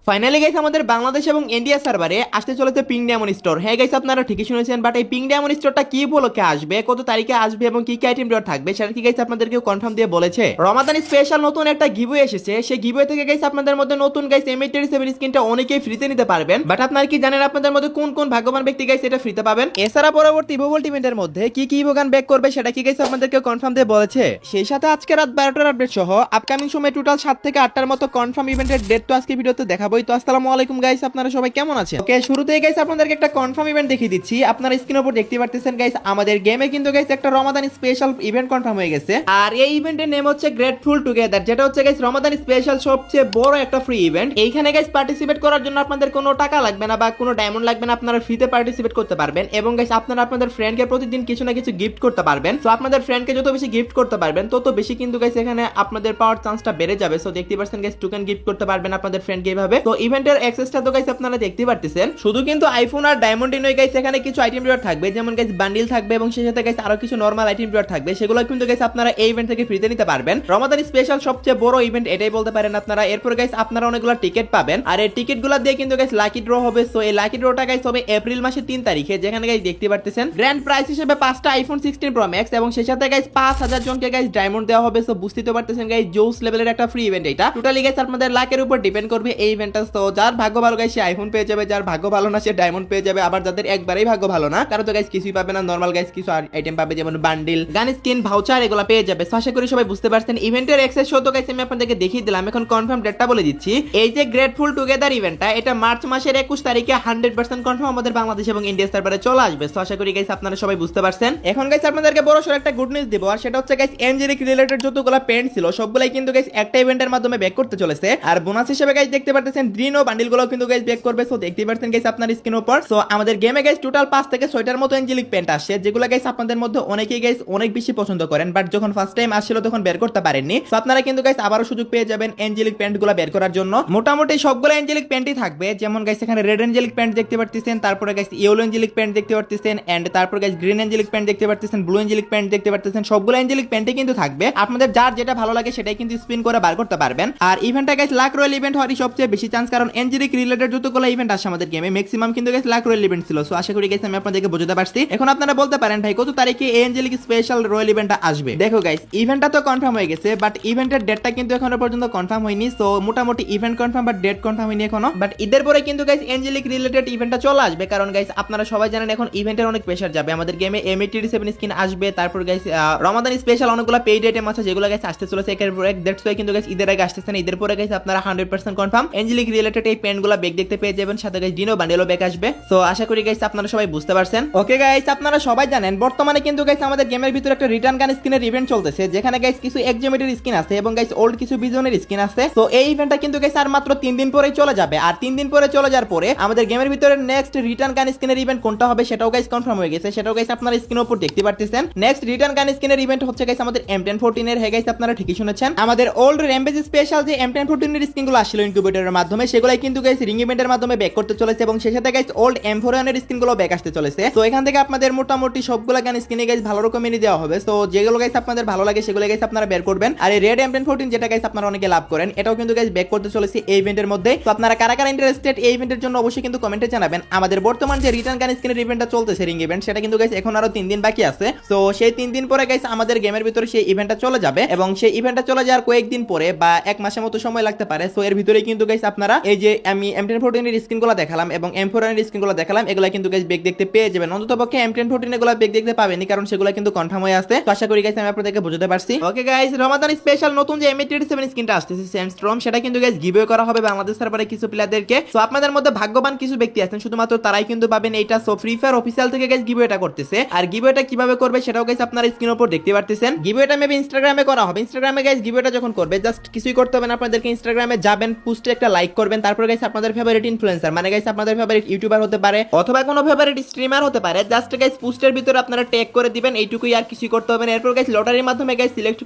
Finally guys আমাদের বাংলাদেশ এবং India সার্ভারে আসতে চলেছে পিং ডায়মন্ড স্টোর। হ্যাঁ গাইস আপনারা ঠিকই শুনেছেন, বাট এই পিং ডায়মন্ড স্টোরটা কি উপলক্ষে আসবে, কত তারিখে আসবে এবং কি কি আইটেম ডট থাকবে সেটা কি গাইস আপনাদেরকে কনফার্ম দিয়ে বলেছে। রমাদানি স্পেশাল নতুন একটা গিভওয়ে এসেছে, সেই গিভওয়ে থেকে গাইস আপনাদের মধ্যে নতুন গাইস M87 স্কিনটা অনেকেই ফ্রিতে নিতে পারবেন। বাট আপনারা কি জানেন আপনাদের মধ্যে কোন কোন ভাগ্যবান ব্যক্তি গাইস এটা ফ্রিতে পাবেন? এছাড়া পরবর্তী ইভোভোল্ট ইভেন্টের মধ্যে কি কি ইভোগান ব্যাক করবে সেটা কি গাইস আপনাদেরকে কনফার্ম দিয়ে বলেছে। সেই সাথে আজকে রাত 12টার আপডেট সহ আপকামিং সময় টোটাল 7 থেকে 8টার মতো কনফার্ম ইভেন্টের ডেট তো আজকে ভিডিওতে দেখাবোই। তো আসসালামু আলাইকুম গাইস, আপনারা সবাই কেমন আছেন? ওকে, শুরুতেই গাইস আপনাদেরকে একটা কনফার্ম ইভেন্ট দেখিয়ে দিচ্ছি। আপনারা স্ক্রিনের উপর দেখতে পারতেছেন গাইস আমাদের গেমে কিন্তু গাইস একটা রমাদানি স্পেশাল ইভেন্ট কনফার্ম হয়ে গেছে। আর এই ইভেন্টের নেম হচ্ছে গ্রেটফুল টুগেদার, যেটা হচ্ছে গাইস রমাদানি স্পেশাল সবচেয়ে বড় একটা ফ্রি ইভেন্ট। এইখানে গাইস পার্টিসিপেট করার জন্য আপনাদের কোনো টাকা লাগবে না বা কোনো ডায়মন্ড লাগবে না, আপনারা ফ্রিতে পার্টিসিপেট করতে পারবেন। এবং গাইস আপনারা আপনাদের ফ্রেন্ডকে প্রতিদিন কিছু না কিছু গিফট করতে পারবেন। তো আপনাদের ফ্রেন্ডকে যত বেশি গিফট করতে পারবেন তত বেশি কিন্তু গাইস এখানে আপনাদের পাওয়ার চান্সটা বেড়ে যাবে। সো দেখতে পাচ্ছেন গাইস টোকেন গিফট করতে পারবেন আপনাদের ফ্রেন্ডকে এইভাবে। তো ইভেন্টের অ্যাক্সেসটা তো গাইস আপনারা দেখতে পারতেছেন। শুধু কিন্তু আইফোন আর ডায়মন্ডই নয় গাইস, এখানে কিছু আইটেম রিওয়ার্ড থাকবে, যেমন গাইস বান্ডিল থাকবে এবং সেই সাথে গাইস আরো কিছু নরমাল আইটেম রিওয়ার্ড থাকবে, সেগুলো কিন্তু গাইস আপনারা এই ইভেন্ট থেকে ফ্রিতে নিতে পারবেন। রমাদানি স্পেশাল সবচেয়ে বড় ইভেন্ট এটাই বলতে পারেন আপনারা। এরপর গাইস আপনারা অনেকগুলো টিকেট পাবেন, আর এই টিকেটগুলো দিয়ে কিন্তু গাইস লাকি ড্র হবে। সো এই লাকি ড্রটা গাইস হবে এপ্রিল মাসের 3 তারিখে, যেখানে গাইস দেখতে পারতেছেন গ্র্যান্ড প্রাইজ হিসেবে 5টা আইফোন 16 প্রো ম্যাক্স এবং সেই সাথে গাইস 5000 জনকে গাইস ডায়মন্ড দেওয়া হবে। সো বুঝতে পারতেছেন গাইস জোস লেভেলের একটা ফ্রি ইভেন্ট এটা। টোটালি গাইস আপনাদের লাকের উপর ডিপেন্ড করবে এই ইভেন্টটা। তো যার ভাগ্য ভালো গাইস সে আইফোন পেয়ে যাবে, যার ভাগ্য ভালো না সে ডায়মন্ড পেয়ে যাবে। আবার যাদের একবারেই ভাগ্য ভালো না তারা তো গাইস কিছুই পাবে না, নরমাল গাইস কিছু আইটেম পাবে, যেমন বান্ডিল, গান স্কিন, ভাউচার এগুলো পেয়ে যাবে। তো আশা করি সবাই বুঝতে পারছেন। ইভেন্টের অ্যাক্সেস শো তো গাইস আমি আপনাদেরকে দেখিয়ে দিলাম, এখন কনফার্ম ডেটটা বলে দিচ্ছি। এই যে গ্রেটফুল টুগেদার ইভেন্টটা এটা মার্চ মাসের 21 তারিখে 100% কনফার্ম আমাদের বাংলাদেশ এবং ইন্ডিয়া সার্ভারে চলে আসবে। তো আশা করি গাইস আপনারা সবাই বুঝতে পারছেন। এখন গাইস আপনাদেরকে বড় সড় একটা গুড নিউজ দিব, আর সেটা হচ্ছে গাইস এনজেলিক রিলেটেড যতগুলো পেন্ট ছিল সবগুলাই কিন্তু গাইস একটা ইভেন্টের মাধ্যমে ব্যাক করতে চলেছে। আর বোনাস হিসেবে গাইস দেখতে পারতেছেন ড্রিনো বান্ডিলগুলো কিন্তু গাইস ব্যাক করবে। সো দেখতে পারতেন গাইস আপনার স্ক্রিনের উপর। সো আমাদের গেমে গাইস টোটাল 5 থেকে 6টার মতো এনজেলিক পেন্ট আসে, যেগুলো গাইস আপনাদের মধ্যে অনেকেই গাইস অনেক বেশি পছন্দ করেন, বাট যখন ফার্স্ট টাইম আসছিল তখন বের করতে পারেননি। সো আপনারা কিন্তু গাইস আবারো সুযোগ পেয়ে যাবেন এনজেলিক পেন্টগুলো বের করার জন্য। মোটামুটি সবগুলো এনজেলিক পেন্টই থাকবে, যেমন গাইস এখানে রেড এনজেলিক পেন্ট দেখতে পারতেছেন, তারপরে গাইস ইয়েলো এনজেলিক পেন্ট দেখতে পারতেছেন, এন্ড তারপর গাইস গ্রিন এনজেলিক পেন্ট দেখতে পারতেছেন, ব্লু এনজেলিক পেন্ট দেখতে পারতেছেন। সবগুলো এনজেলিক পেন্টই কিন্তু থাকবে, আপনাদের যার যেটা ভালো লাগে সেটাই কিন্তু স্পিন করে বার করতে পারবেন। আর ইভেন্টটা গাইস লাক রয়্যাল ইভেন্ট হওয়ারই সবচেয়ে বেশি চান্স, কারণ এনজেলিক রিলেটেড যতগুলো ইভেন্ট আসে আমাদের গেমে ম্যাক্সিমাম কিন্তু গাইস লাক রয়্যাল ইভেন্ট ছিল। সো আশা করি গাইস আমি আপনাদেরকে বোঝাতে পারছি। এখন আপনারা বলতে পারেন ভাই কত তারিখে এই এনজেলিক স্পেশাল রয়্যাল ইভেন্টটা আসবে? দেখো গাইস ইভেন্টটা তো কনফার্ম হয়ে গেছে, বাট ইভেন্টের ডেটটা কিন্তু এখনো পর্যন্ত কনফার্ম হয়নি। সো মোটামুটি event confirm but date confirm হয়নি এখনো। বাট ঈদের পরে কিন্তু গাইস এনজেলিক রিলেটেড ইভেন্টটা চলে আসবে, কারণ গাইস আপনারা সবাই জানেন এখন ইভেন্টের অনেক প্রেসার যাবে। আমাদের গেমে M87 স্কিন আসবে, তারপর গাইস রমাদান স্পেশাল অনেকগুলো পেইড আইটেম আছে যেগুলো গাইস আসতে চলেছে একের পর এক। দ্যাটস ওয়াই কিন্তু গাইস ঈদের আগে আসতেছে না, ঈদের পরে গাইস আপনারা 100% কনফার্ম এনজেলিক রিলেটেড এই পেনগুলো ব্যাক দেখতে পেয়ে যাবেন, সাথে গাইস ডিনো বান্ডেলও ব্যাক আসবে। সো আশা করি গাইস আপনারা সবাই বুঝতে পারছেন। ওকে গাইস আপনারা সবাই জানেন বর্তমানে কিন্তু গাইস আমাদের গেমের ভিতরে একটা রিটার্ন গান স্কিনের ইভেন্ট চলতেছে, যেখানে গাইস কিছু এক্সিমেটের স্কিন আছে এবং গাইস ওল্ড কিছু বিজনের স্কিন আছে। তো এই ইভেন্টটা কিন্তু গাইস আর মাত্র 3 দিন পরেই চলে যাবে, আর 3 দিন পরে চলে যাওয়ার পরে আমাদের গেমের ভিতরে নেক্সট রিটার্ন গান স্কিনের ইভেন্ট কোনটা হবে সেটাও গাইস কনফার্ম হয়ে গেছে। সেটাও গাইস আপনারা স্ক্রিনের উপর দেখতে পারতেছেন। নেক্সট রিটার্ন গান স্কিনের ইভেন্ট হচ্ছে গাইস আমাদের M1014 এর। হ্যাঁ গাইস আপনারা ঠিকই শুনেছেন, আমাদের ওল্ড র্যাম্পেজ স্পেশাল যে M1014 এর স্কিনগুলো আসছিল ইনকিউবেটরের মাধ্যমে সেগুলাই কিন্তু গাইস রিং ইভেন্টের মাধ্যমে ব্যাক করতে চলেছে, এবং সেই সাথে গাইস ওল্ড M41 এর স্কিনগুলো ব্যাক আসতে চলেছে। তো এখান থেকে আপনাদের মোটামুটি সবগুলা গান স্কিনে গাইস ভালো রকমেরই দেওয়া হবে। সো যেগুলো গাইস আপনাদের ভালো লাগে সেগুলো গাইস আপনারা বের করবেন। আর এই রেড M1014 যেটা গাইস আপনারা অনেকে লাভ করেন এটাও কিন্তু গাইস ব্যাক করতে চলেছে এই ইভেন্টের মধ্যে। তো আপনারা কারা কারা ইন্টারেস্টেড এই ইভেন্টের জন্য অবশ্যই কিন্তু কমেন্টে জানাবেন। আমাদের বর্তমান যে রিটার্ন গান স্কিনের ইভেন্টটা চলতেছে রিং ইভেন্ট, সেটা কিন্তু গাইস এখন আরো 3 দিন বাকি আছে। সো সেই 3 দিন পরে গাইস আমাদের গেমের ভিতরে সেই ইভেন্টটা চলে যাবে, এবং সেই ইভেন্টটা চলে যাওয়ার কয়েকদিন পরে বা 1 মাসের মতো সময় লাগতে পারে। সো এর ভিতরেই কিন্তু গাইস আপনারা এই যে আমি M1014 এর স্কিনগুলো দেখালাম এবং M41 এর স্কিনগুলো দেখালাম, এগুলা কিন্তু গাইস ব্যাক দেখতে পেয়ে যাবেন। অন্ততপক্ষে M1014 এগুলো ব্যাক দেখতে পাবেননি, কারণ সেগুলো কিন্তু কনফার্ম হয়ে আছে। তো আশা করি গাইস আমি আপনাদেরকে বোঝাতে পারছি। ওকে গাইস রমাদান স্পেশাল নতুন যে M87 স্কিনটা আসতেছে স্যান্ডস্টর্ম, সেটা কিন্তু গাইস গিভওয়ে করা হবে বাংলাদেশ সার্ভারে কিছু প্লেয়ারদেরকে। সো আপনাদের মধ্যে ভাগ্যবান কিছু ব্যক্তি আছেন, শুধুমাত্র তারাই কিন্তু পাবেন এইটা। সো ফ্রি ফায়ার অফিসিয়াল থেকে গাইস গিভওয়েটা করতেছে, আর গিভওয়েটা কিভাবে করবে সেটাও গাইস আপনারা স্ক্রিনের উপর দেখতে পারতেছেন। গিভওয়েটা মেবি ইনস্টাগ্রামে করা হবে। ইনস্টাগ্রামে গাইস গিভওয়েটা যখন করবে জাস্ট কিছুই করতে হবে না, আপনাদেরকে ইনস্টাগ্রামে যাবেন, পোস্টে একটা লাইক করবেন, তারপর গাইস আপনাদের ফেভারিট ইনফ্লুয়েন্সার মানে গাইস আপনাদের ফেভারিট ইউটিউবার হতে পারে অথবা কোনো ফেভারিট স্ট্রিমার হতে পারে, জাস্ট গাইস পোস্টের ভিতরে আপনারা ট্যাগ করে দিবেন, এইটুকুই, আর কিছুই করতে হবে না। এরপর গাইস লটারির মাধ্যমে গাইস সিলেক্ট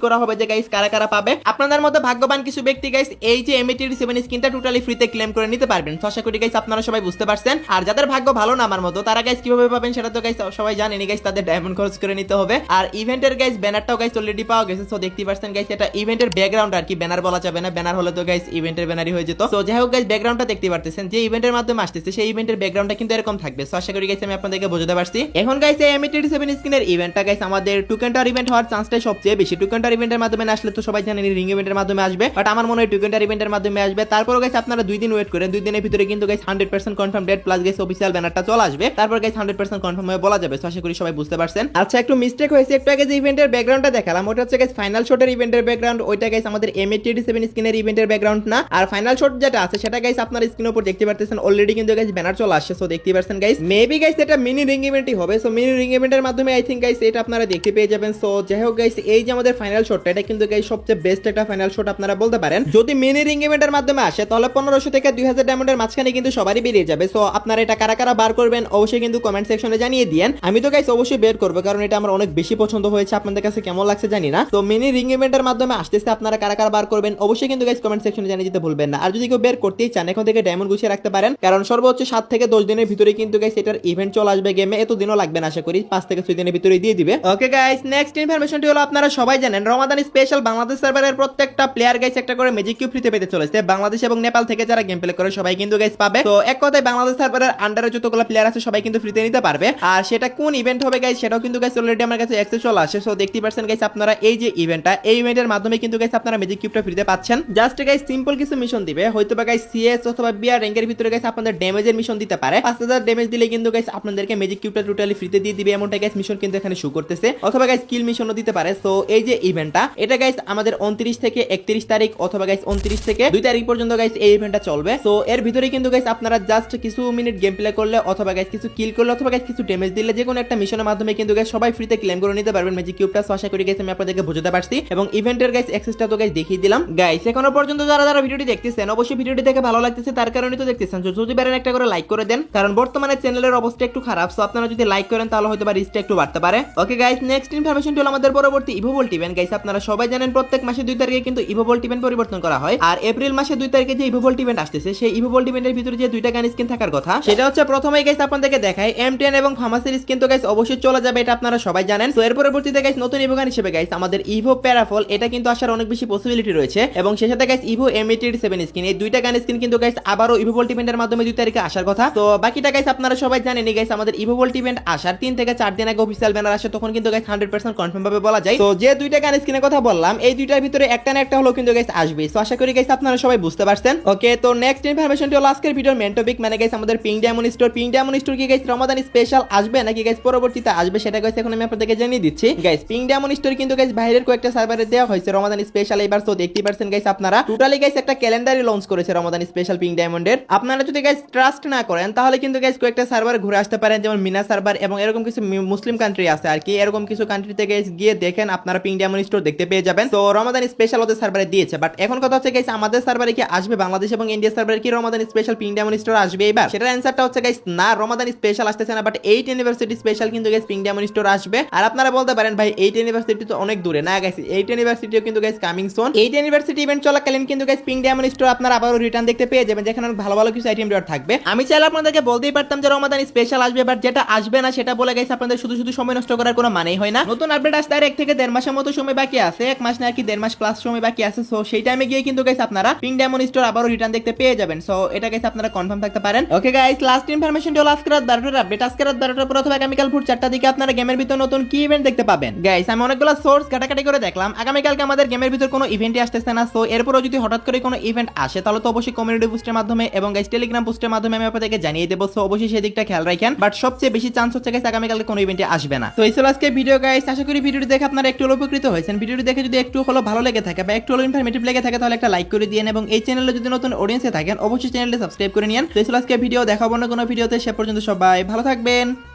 করা হবে যে গাইস কারা কারা পাবে। আপনাদের মধ্যে ভাগ্যবান কিছু ব্যক্তি গাইস এই যে M87 স্কিনটা টোটালি ফ্রিতে ক্লেম করে নিতে পারবেন। তো আশা করি গাইস আপনারা সবাই বুঝতে পারছেন। আর যাদের ভাগ্য ভালো না আমার মতো, তারা গাইস কিভাবে পাবেন সেটা তো গাইস সবাই জানেনি গাইস, তাদের ডায়মন্ড খরচ করে নিতে হবে। আর ইভেন্টের গাইস ব্যানারটাও গাইস অলরেডি পাওয়া গেছে। সো দেখতে পাচ্ছেন গাইস এটা ইভেন্টের ব্যাকগ্রাউন্ড, আর কি ব্যানার বলা যাবে না, ব্যানার হলে তো গাইস ইভেন্টের ব্যানারই হয়ে যেত। তো যাই হোক গাইস, ব্যাকগ্রাউন্ডটা দেখতে পারতেছেন যে ইভেন্টের মাধ্যমে আসতেছে সেই ইভেন্টের ব্যাকগ্রাউন্ডটা কিন্তু এরকম থাকবে। সো আশা করি গাইস আমি আপনাদেরকে বোঝাতে পারছি। এখন গাইস এই M87 স্কিনের ইভেন্টটা গাইস আমাদের টুকেন্টার ইভেন্ট হওয়ার চান্সটা সবচেয়ে বেশি। টুকেন্টার ইভেন্টের মাধ্যমে আসলে তো সবাই জানেন রিং ইভেন্টের মাধ্যমে আসবে, বাট আমার মনে হয় টুকেন্টার ইভেন্টের মাধ্যমে আসবে। তারপর গাইস আপনারা 2 দিন ওয়েট করেন, 2 দিনের ভিতরে কিন্তু guys 100% confirm date plus guys official ব্যানারটা চলে আসবে। তারপর গাইস 100% কনফার্ম হয়ে বলা যাবে। সো আশা করি সবাই বুঝতে পারছেন। আচ্ছা, একটু মিস্টেক হয়েছে, একটু আগে যে ইভেন্টের ব্যাকগ্রাউন্ডটা দেখালাম ওটা হচ্ছে গাইস ফাইনাল শটের ইভেন্টের ব্যাকগ্রাউন্ড, ওইটা গাইস আমাদের M87 স্কিনের ইভেন্টের ব্যাকগ্রাউন্ড না। আর ফাইনাল শট যেটা আছে সেটা গাইস আপনারা স্ক্রিনের উপর দেখতে পারতেছেন, অলরেডি কিন্তু গাইস ব্যানার চলে আসছে। সো দেখতে পারছেন গাইস, মেবি গাইস এটা মিনি রিং ইভেন্টই হবে। সো মিনি রিং ইভেন্টের মাধ্যমে আই থিংক গাইস এটা আপনারা দেখতে পেয়ে যাবেন। সো যাই হোক গাইস, এই যে আমাদের ফাইনাল শটটা এটা কিন্তু গাইস সবচেয়ে বেস্ট একটা ফাইনাল শট আপনারা বলতে পারেন। যদি মিনি রিং ইভেন্টের মাধ্যমে আসে তাহলে 1500 থেকে 2000 ডায়মন্ডের মাঝখানে কিন্তু সবারই বেরিয়ে যাবে। সো আপনারা এটা কারা কারা বার করবেন অবশ্যই কিন্তু কমেন্ট সেকশনে জানিয়ে দিয়েন। আমি তো গাইস অবশ্যই বের করব, কারণ এটা আমার অনেক বেশি পছন্দ হয়েছে। আপনাদের কাছে কেমন লাগছে জানি না। তো মিনি রিং ইভেন্টের মাধ্যমে আসতেছে, আপনারা কারা কারা বার করবেন অবশ্যই কিন্তু গাইস কমেন্ট সেকশনে জানিয়ে দিতে ভুলবেন না। আর যদি কেউ বের করতেই চান এখন থেকে ডায়মন্ড গুছিয়ে রাখতে পারেন, কারণ সর্বোচ্চ 7 থেকে 10 দিনের ভিতরে কিন্তু গাইস এটার ইভেন্ট চলে আসবে গেমে। এত দিনও লাগবে না, আশা করি 5 থেকে 6 দিনের ভিতরে দিয়ে দিবে। ওকে গাইস, নেক্সট ইনফরমেশনটি হলো আপনারা সবাই জানেন রমাদান স্পেশাল বাংলাদেশ সার্ভারের প্রত্যেকটা প্লেয়ার গাইস একটা করে ম্যাজিক কিউব ফ্রিতে পেতে চলেছে। বাংলাদেশ এবং নেপাল থেকে যারা গেম প্লে করে সবাই কিন্তু গাইস পাবে। তো এক কথায় বাংলাদেশ সার্ভারের আন্ডারে যতগুলো প্লেয়ার আছে সবাই কিন্তু ফ্রিতে নিতে পারবে। আর সেটা কোন ইভেন্ট হবে গাইস সেটাও কিন্তু গাইস অলরেডি আমার কাছে অ্যাক্সেস চলে আসে। সো দেখতে পাচ্ছেন গাইস আপনারা এই যে ইভেন্টটা, এই ইভেন্টের মাধ্যমে কিন্তু গাইস আপনারা ম্যাজিক কিউবটা ফ্রিতে পাচ্ছেন। জাস্ট গাইস সিম্পল কিছু মিশন দিবে, হয়তো বা গাইস সিএস অথবা বিআর র্যাঙ্কের ভিতরে গাইস আপনাদের ড্যামেজের মিশন দিতে পারে। 5000 ড্যামেজ দিলে কিন্তু গাইস আপনাদেরকে ম্যাজিক কিউবটা টোটালি ফ্রিতে দিয়ে দিবে, এমনটা গাইস মিশন কিন্তু এখানে শো করতেছে। অথবা গাইস কিল মিশনও দিতে পারে। সো এই যে ইভেন্টটা এটা গাইস আমাদের 29 থেকে 31 তারিখ অথবা গাইস 29 থেকে 2 তারিখ পর্যন্ত গাইস এই ইভেন্টটা চলবে। সো এর ভিতরে কিন্তু গাইস আপনারা জাস্ট কিছু মিনিট গেম প্লে করলে অথবা গাইস কিছু কিল করলে অথবা গাইস কিছু ড্যামেজ দিলে যে কোনো একটা মিশনের মাধ্যমে কিন্তু গাইস সবাই ফ্রিতে ক্লেম করে নিতে পারবেন ম্যাজিক কিউবটা। সো আশা করি গাইস আমি আপনাদেরকে বুঝাতে পারছি এবং ইভেন্টের গাইস অ্যাক্সেসটা তো গাইস দেখিয়ে দিলাম। গাইস এখনো পর্যন্ত যারা যারা ভিডিওটি দেখতেছেন অবশ্যই ভিডিওটি দেখে ভালো লাগতেছে, তার কারণে তো দেখতেছেন। যদি পারেন একটা করে লাইক করে দেন, কারণ বর্তমানে চ্যানেলের অবস্থা একটু খারাপ। সো আপনারা যদি লাইক করেন তাহলে হয়তো বা রিচটা একটু বাড়তে পারে। ওকে গাইস, নেক্সট ইনফরমেশনটি হলো আমাদের পরবর্তী ইভোভোল্ট ইভেন্ট। গাইস আপনারা সবাই জানেন প্রত্যেক মাসে 2 তারিখে কিন্তু ইভোভোল্ট ইভেন্ট পরিবর্তন করা হয়। আর এপ্রিল মাসে 2 তারিখে যে ইভোভোল্ট ইভেন্ট আসতেছে সেই ইভোভোল্ট ইভেন্টের ভিতরে যে 2টা গান স্কিন থাকার কথা সেটা হচ্ছে প্রথমেই গাইস আপনাদেরকে দেখায় M10 এবং ফার্মাসির স্কিন তো গাইস অবশ্যই চলে যাবে, এটা আপনারা সবাই জানেন। তো এর পরবর্তীতে গাইস নতুন ইভো গান হিসেবে গাইস আমাদের ইভো প্যারাফল এটা কিন্তু আসার অনেক বেশি পসিবিলিটি রয়েছে এবং সেই সাথে গাইস ইভো M87 স্কিন, এই 2টা গান স্কিন কিন্তু গাইস আবারও ইভোভোল্ট ইভেন্টের মাধ্যমে 2 তারিখে আসার কথা। তো বাকিটা গাইস আপনারা সবাই জানেন গাইস আমাদের ইভোভোল্ট ইভেন্ট আসার 3 থেকে 4 দিন আগে অফিশিয়াল ব্যানার আসে, তখন কিন্তু গাইস 100% কনফার্ম ভাবে বলা যায়। তো যে 2টা গান স্কিনের কথা বললাম এই 2টার ভিতরে একটা না একটা হলো কিন্তু গাইস আসবে। সো আশা করি গাইস আপনারা সবাই বুঝতে পারছেন। ওকে, তো নেক্সট ইনফরমেশনটি হলো আজকের ভিডিওর মেন টপিক, মানে গাইস আমাদের ping diamond store. Ping diamond store কি গাইস রমাদান স্পেশাল আসবে নাকি গাইস পরবর্তীতে আসবে সেটা গাইস এখন আমি আপনাদেরকে জানিয়ে দিচ্ছি। গাইস পিং ডায়মন্ড স্টোর কিন্তু গাইস বাইরের কয়েকটা সার্ভারে দেওয়া হয়েছে রমাদান স্পেশাল এবার। তো দেখতে পারছেন গাইস আপনারা টোটালি গাইস একটা ক্যালেন্ডারই লঞ্চ করেছে রমাদান স্পেশাল পিং ডায়মন্ডের। আপনারা যদি গাইস ট্রাস্ট না করেন তাহলে কিন্তু গাইস কয়েকটা সার্ভার ঘুরে আসতে পারেন, যেমন মিনা সার্ভার এবং এরকম কিছু মুসলিম কান্ট্রি আছে আর কি, এরকম কিছু কান্ট্রিতে গাইস গিয়ে দেখেন আপনারা পিং ডায়মন্ড স্টোর দেখতে পেয়ে যাবেন। তো রমাদান স্পেশাল ওদের সার্ভারে দিয়েছে, বাট এখন কথা হচ্ছে গাইস আমাদের সার্ভারে কি আসবে বাংলাদেশ এবং ইন্ডিয়া সার্ভারে কি রমাদান স্পেশাল পিং ডায়মন্ড স্টোর আসবে এবার? সেটার অ্যানসারটা হচ্ছে গাইস না, রমাদান স্পেশাল আসতেছে না, বাট 8 ইউনিভার্সিটি স্পেশাল কিন্তু গাইস পিং ডায়মন্ড স্টোর আসবে। আর আপনারা বলতে পারেন ভাই 8 ইউনিভার্সিটি তো অনেক দূরে, না গাইস 8 ইউনিভার্সিটিও কিন্তু guys coming soon. 8 university event চলাকালীন কিন্তু গাইস পিং ডায়মন্ড স্টোর আপনারা আবারও রিটার্ন দেখতে পেয়ে যাবেন, যেখানে অনেক ভালো ভালো কিছু আইটেম রিওয়ার্ড থাকবে। আমি চাইলে আপনাদেরকে বলতেই পারতাম যে রমাদান স্পেশাল আসবে, বাট যেটা আসবে না সেটা বলে গাইস আপনাদের শুধু শুধু সময় নষ্ট করার কোনো মানেই হয় না। নতুন আপডেট আসতে আর 1 থেকে 1.5 মাসের মতো সময় বাকি আছে, 1 মাস না আর কি 1.5 মাস প্লাস সময় বাকি আছে। সো সেই টাইমে গিয়ে কিন্তু গাইস আপনারা পিং ডায়মন্ড স্টোর আবারও রিটার্ন দেখতে পেয়ে যাবেন। সো এটা গাইস আপনারা কনফার্ম থাকতে পারেন। ওকে গাইস, লাস্ট ইনফরমেশন হলো আজকে রাত 12টার আপডেট। আজকে রাত 12টার পর অথবা আগামীকাল ভোর 4টার দিকে আপনারা গেমের ভিতর নতুন কি ইভেন্ট দেখতে পাবেন। গাইস আমি অনেকগুলো সোর্স কাটাকাটি করে দেখলাম, আগামীকালকে আমাদের গেমের ভিতর কোনো ইভেন্টই আসতেছে না। সো এরপরও যদি হঠাৎ করে কোনো ইভেন্ট আসে তাহলে তো অবশ্যই কমিউনিটি পোস্টের মাধ্যমে এবং গাইস টেলিগ্রাম পোস্টের মাধ্যমে আমি আপনাদেরকে জানিয়ে দেবো। সো অবশ্যই সেই দিকটা খেয়াল রাখেন, বাট সবচেয়ে বেশি চান্স হচ্ছে গাইস আগামীকালকে কোনো ইভেন্টে আসবে না। তো এই ছিল আজকে ভিডিও গাইস, আশা করি ভিডিওটি দেখে আপনারা একটু উপকৃত হয়েছেন। ভিডিওটি দেখে যদি একটু হলো ভালো লেগে থাকে বা একটু হলো ইনফরমেটিভ লেগে থাকে তাহলে একটা লাইক করে দিয়েন এবং এই চ্যানেলে যদি নতুন অডিয়েন্সে থাকেন অবশ্যই চ্যানেলটি সাবস্ক্রাইব করে নিন। তো এই ছিল আজকে ভিডিও, দেখাবো না কোনো ভিডিওতে, সে পর্যন্ত সবাই ভালো থাকবেন।